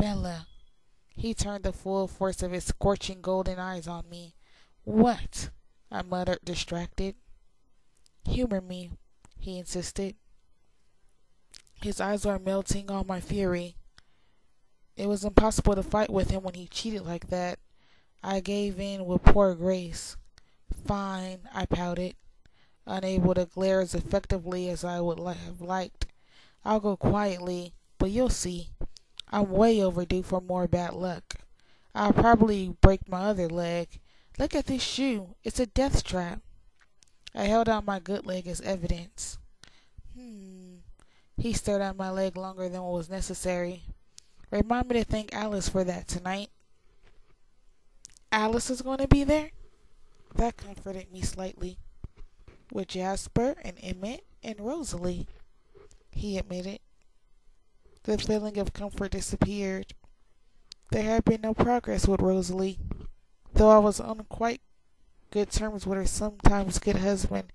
Bella. He turned the full force of his scorching golden eyes on me. What? I muttered, distracted. Humor me, he insisted. His eyes were melting on my fury. It was impossible to fight with him when he cheated like that. I gave in with poor grace. Fine, I pouted, unable to glare as effectively as I would have liked. I'll go quietly, but you'll see. I'm way overdue for more bad luck. I'll probably break my other leg. Look at this shoe. It's a death trap. I held out my good leg as evidence. He stared at my leg longer than what was necessary. Remind me to thank Alice for that tonight. Alice is going to be there? That comforted me slightly. With Jasper and Emmett and Rosalie, he admitted. The feeling of comfort disappeared. There had been no progress with Rosalie. Though I was on quite good terms with her sometimes good husband,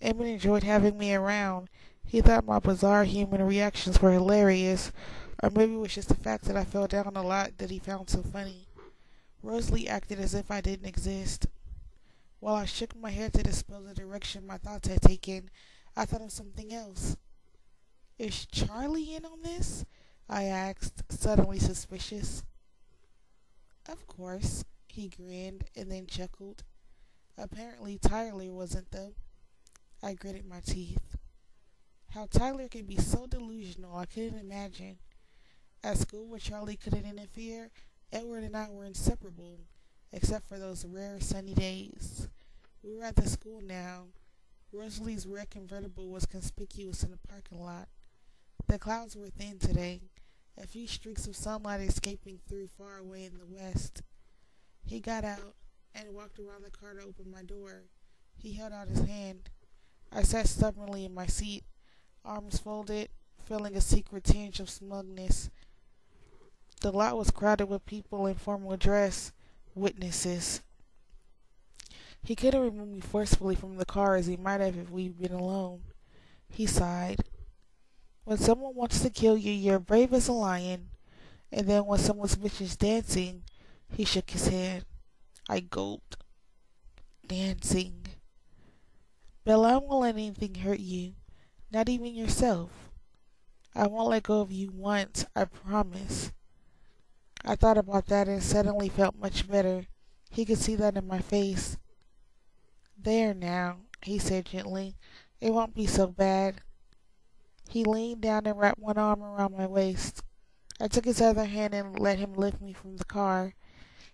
Emmett enjoyed having me around. He thought my bizarre human reactions were hilarious, or maybe it was just the fact that I fell down a lot that he found so funny. Rosalie acted as if I didn't exist. While I shook my head to dispel the direction my thoughts had taken, I thought of something else. Is Charlie in on this? I asked, suddenly suspicious. Of course, he grinned and then chuckled. Apparently Tyler wasn't, though. I gritted my teeth. How Tyler could be so delusional, I couldn't imagine. At school where Charlie couldn't interfere, Edward and I were inseparable, except for those rare sunny days. We were at the school now. Rosalie's red convertible was conspicuous in the parking lot. The clouds were thin today, a few streaks of sunlight escaping through far away in the west. He got out and walked around the car to open my door. He held out his hand. I sat stubbornly in my seat, arms folded, feeling a secret tinge of smugness. The lot was crowded with people in formal dress, witnesses. He couldn't remove me forcefully from the car as he might have if we'd been alone. He sighed. When someone wants to kill you, you're brave as a lion. And then when someone's bitch is dancing, he shook his head. I gulped. Dancing. Bella, I won't let anything hurt you. Not even yourself. I won't let go of you once, I promise. I thought about that and suddenly felt much better. He could see that in my face. There now, he said gently. It won't be so bad. He leaned down and wrapped one arm around my waist. I took his other hand and let him lift me from the car.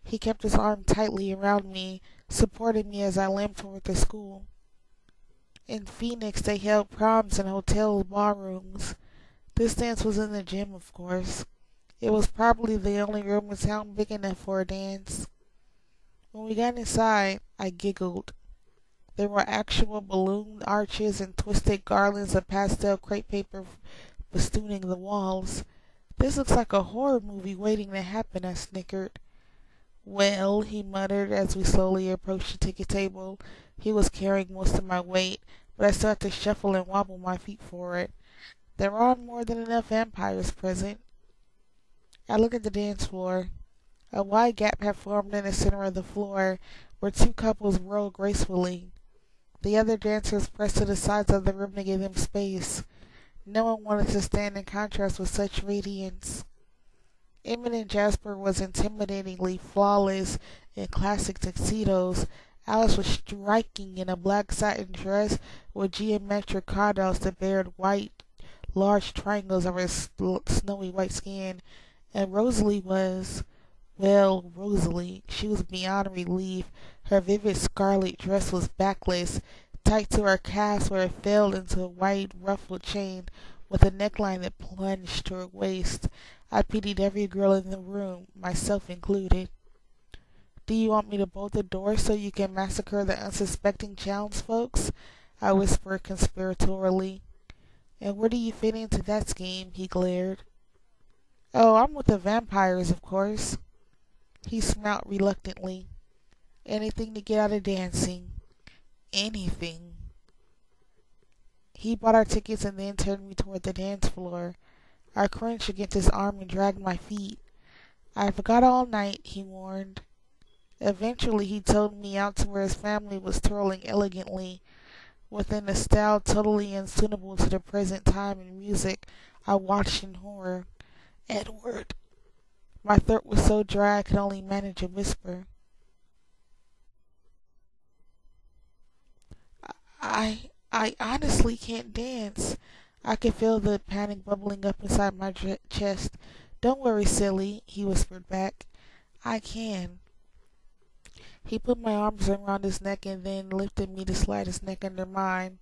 He kept his arm tightly around me, supporting me as I limped toward the school. In Phoenix, they held proms in hotel ballrooms. This dance was in the gym, of course. It was probably the only room in town big enough for a dance. When we got inside, I giggled. There were actual balloon arches and twisted garlands of pastel crepe paper festooning the walls. This looks like a horror movie waiting to happen, I snickered. Well, he muttered as we slowly approached the ticket table. He was carrying most of my weight, but I still had to shuffle and wobble my feet for it. There are more than enough vampires present. I looked at the dance floor. A wide gap had formed in the center of the floor, where two couples rolled gracefully. The other dancers pressed to the sides of the room to give them space. No one wanted to stand in contrast with such radiance. Emmett and Jasper was intimidatingly flawless in classic tuxedos. Alice was striking in a black satin dress with geometric cardinals that bared white, large triangles of her snowy white skin. And Rosalie was, well, Rosalie. She was beyond relief. Her vivid scarlet dress was backless, tight to her calves where it fell into a white ruffled chain with a neckline that plunged to her waist. I pitied every girl in the room, myself included. Do you want me to bolt the door so you can massacre the unsuspecting folks? I whispered conspiratorially. And where do you fit into that scheme? He glared. Oh, I'm with the vampires, of course. He smiled reluctantly. Anything to get out of dancing. Anything. He bought our tickets and then turned me toward the dance floor. I crunched against his arm and dragged my feet. I forgot all night, he warned. Eventually, he towed me out to where his family was twirling elegantly, within a style totally unsuitable to the present time and music I watched in horror. Edward. My throat was so dry I could only manage a whisper. I honestly can't dance. I could feel the panic bubbling up inside my chest. Don't worry, silly, he whispered back. I can. He put my arms around his neck and then lifted me to slide his neck under mine.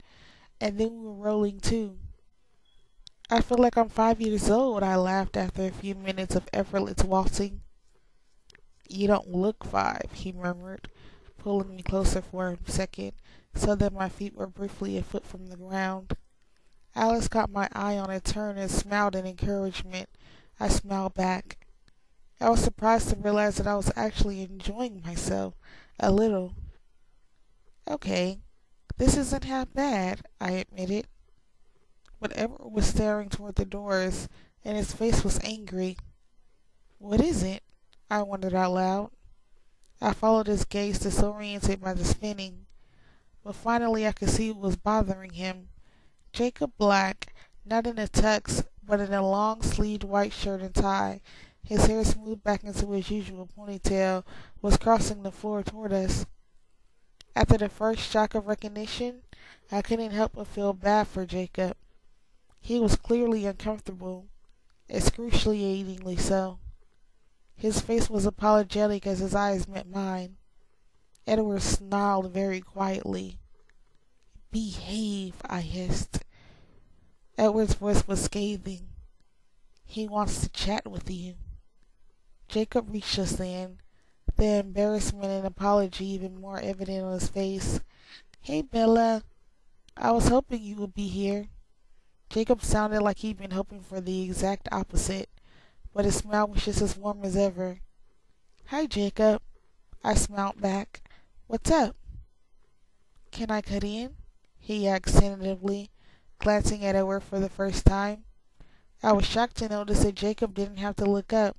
And then we were rolling too. I feel like I'm 5 years old, I laughed after a few minutes of effortless waltzing. You don't look 5, he murmured, pulling me closer for a second, so that my feet were briefly a foot from the ground. Alice caught my eye on a turn and smiled in encouragement. I smiled back. I was surprised to realize that I was actually enjoying myself a little. Okay, this isn't half bad, I admitted. But Edward was staring toward the doors, and his face was angry. What is it? I wondered out loud. I followed his gaze, disoriented by the spinning. But finally I could see what was bothering him. Jacob Black, not in a tux, but in a long-sleeved white shirt and tie, his hair smoothed back into his usual ponytail, was crossing the floor toward us. After the first shock of recognition, I couldn't help but feel bad for Jacob. He was clearly uncomfortable, excruciatingly so. His face was apologetic as his eyes met mine. Edward snarled very quietly. Behave, I hissed. Edward's voice was scathing. He wants to chat with you. Jacob reached us then, the embarrassment and apology even more evident on his face. Hey, Bella. I was hoping you would be here. Jacob sounded like he'd been hoping for the exact opposite, but his smile was just as warm as ever. Hi, Jacob. I smiled back. What's up? Can I cut in? He asked tentatively, glancing at Edward for the first time. I was shocked to notice that Jacob didn't have to look up.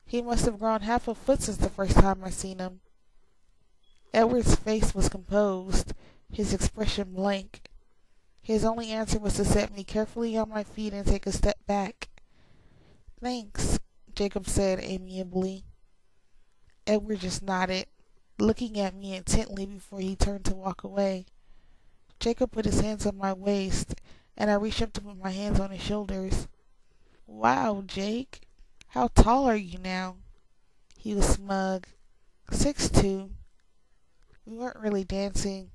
He must have grown half a foot since the first time I seen him. Edward's face was composed, his expression blank. His only answer was to set me carefully on my feet and take a step back. Thanks, Jacob said amiably. Edward just nodded, looking at me intently before he turned to walk away. Jacob put his hands on my waist, and I reached up to put my hands on his shoulders. Wow, Jake, how tall are you now? He was smug. 6'2". We weren't really dancing.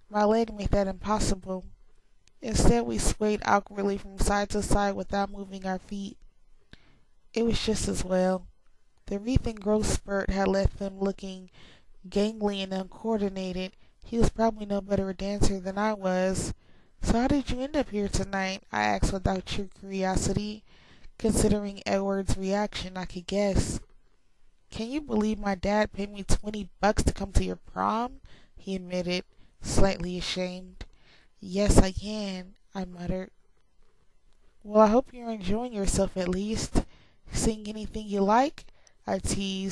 My leg made that impossible. Instead, we swayed awkwardly from side to side without moving our feet. It was just as well. The wreath and growth spurt had left them looking gangly and uncoordinated. He was probably no better a dancer than I was. So how did you end up here tonight? I asked without true curiosity. Considering Edward's reaction, I could guess. Can you believe my dad paid me $20 to come to your prom? He admitted, slightly ashamed. Yes, I can, I muttered. Well, I hope you're enjoying yourself at least. Seeing anything you like? I teased,